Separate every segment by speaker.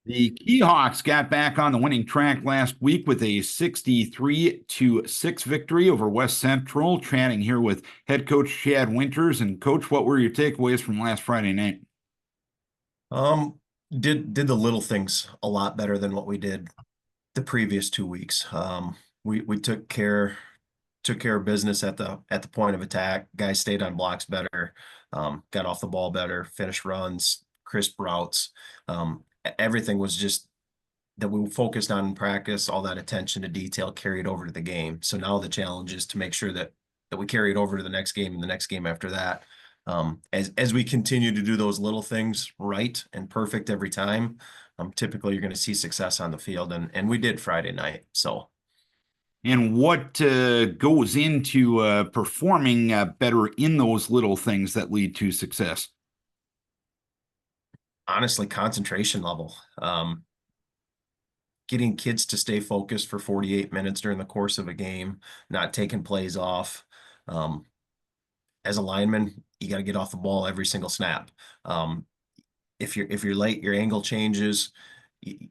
Speaker 1: The Keyhawks got back on the winning track last week with a 63-6 victory over West Central. Chatting here with head coach Chad Winters. And coach, what were your takeaways from last Friday night?
Speaker 2: Um, did the little things a lot better than what we did the previous 2 weeks. We took care of business at the point of attack. Guys stayed on blocks better, got off the ball better, finished runs, crisp routes. Everything was just that we focused on in practice. All that attention to detail carried over to the game. So now the challenge is to make sure that we carry it over to the next game and the next game after that. As we continue to do those little things right and perfect every time, typically you're going to see success on the field, and we did Friday night. So
Speaker 1: And what goes into performing better in those little things that lead to success?
Speaker 2: honestly, concentration level. Getting kids to stay focused for 48 minutes during the course of a game, not taking plays off. As a lineman, you got to get off the ball every single snap. Um, if you're late, your angle changes. You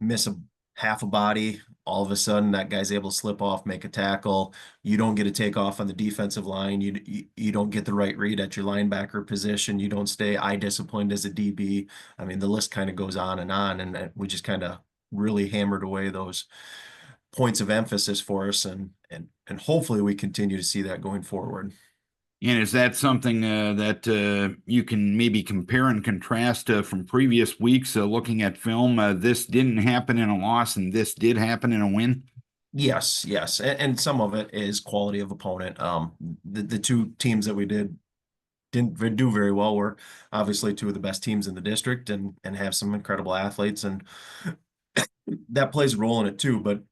Speaker 2: miss a half a body, all of a sudden that guy's able to slip off, make a tackle. You don't get a take off on the defensive line. You don't get the right read at your linebacker position. You don't stay eye disciplined as a DB. I mean, the list kind of goes on, and we just kind of really hammered away those points of emphasis for us, and hopefully we continue to see that going forward.
Speaker 1: And is that something that you can maybe compare and contrast from previous weeks, looking at film? This didn't happen in a loss, and this did happen in a win.
Speaker 2: Yes, yes, and some of it is quality of opponent. The two teams that we didn't do very well were obviously two of the best teams in the district, and have some incredible athletes, and that plays a role in it too. But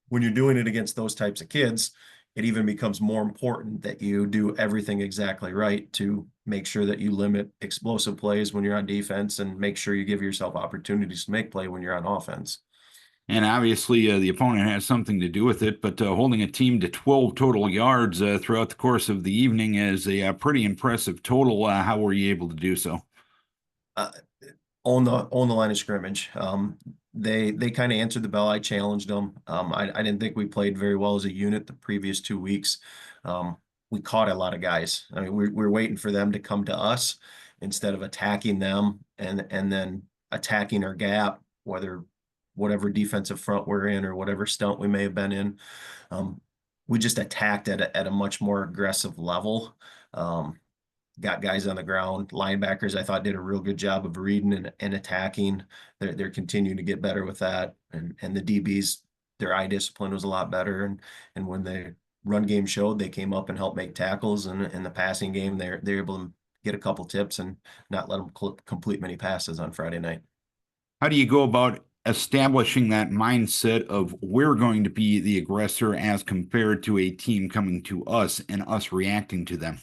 Speaker 2: when you're doing it against those types of kids, it even becomes more important that you do everything exactly right to make sure that you limit explosive plays when you're on defense, and make sure you give yourself opportunities to make play when you're on offense.
Speaker 1: And obviously, the opponent has something to do with it, but holding a team to 12 total yards throughout the course of the evening is a pretty impressive total. How were you able to do so?
Speaker 2: Uh, on the line of scrimmage. They kind of answered the bell. I challenged them. I didn't think we played very well as a unit the previous 2 weeks. We caught a lot of guys. I mean, we're waiting for them to come to us instead of attacking them, and then attacking our gap, whatever defensive front we're in or whatever stunt we may have been in. We just attacked at a much more aggressive level. Got guys on the ground. Linebackers, I thought, did a real good job of reading and attacking. They're continuing to get better with that. And the DBs, their eye discipline was a lot better. And when the run game showed, they came up and helped make tackles. And in the passing game, they're able to get a couple tips and not let them complete many passes on Friday night.
Speaker 1: How do you go about establishing that mindset of we're going to be the aggressor as compared to a team coming to us and us reacting to them?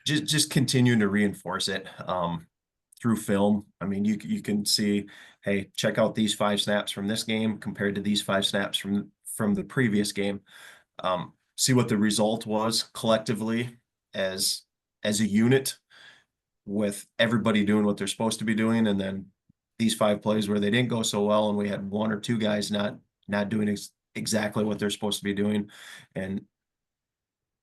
Speaker 2: Just continuing to reinforce it through film. I mean, you can see, hey, check out these 5 snaps from this game compared to these 5 snaps from the previous game. See what the result was collectively as a unit, with everybody doing what they're supposed to be doing, and then these 5 plays where they didn't go so well, and we had 1 or 2 guys not doing exactly what they're supposed to be doing, and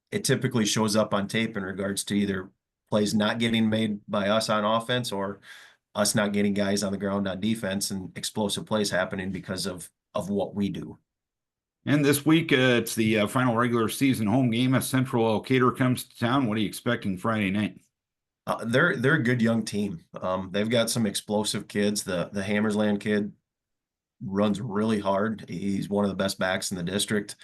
Speaker 2: it typically shows up on tape in regards to either plays not getting made by us on offense, or us not getting guys on the ground on defense, and explosive plays happening because of what we do.
Speaker 1: And this week, it's the final regular season home game as Central Elkader comes to town. What are you expecting Friday night?
Speaker 2: They're a good young team. They've got some explosive kids. The Hammersland kid runs really hard. He's one of the best backs in the district.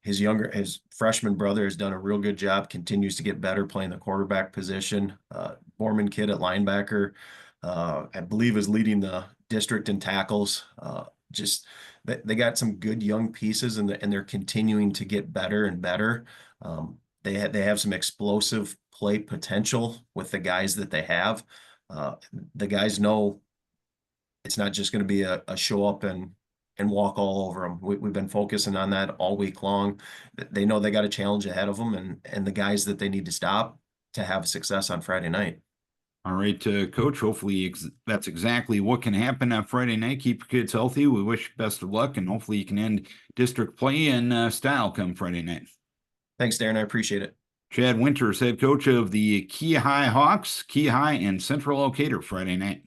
Speaker 2: His freshman brother has done a real good job, continues to get better playing the quarterback position. Borman kid at linebacker, I believe, is leading the district in tackles. Just they got some good young pieces, and they're continuing to get better and better. They have some explosive play potential with the guys that they have. The guys know it's not just going to be a show up and walk all over them. We've been focusing on that all week long. They know they got a challenge ahead of them, and the guys that they need to stop to have success on Friday night.
Speaker 1: All right, Coach, hopefully that's exactly what can happen on Friday night. Keep your kids healthy. We wish you best of luck, and hopefully you can end district play in style come Friday night.
Speaker 2: Thanks, Darren. I appreciate it.
Speaker 1: Chad Winters, head coach of the Key High Hawks, Key High and Central Locator Friday night.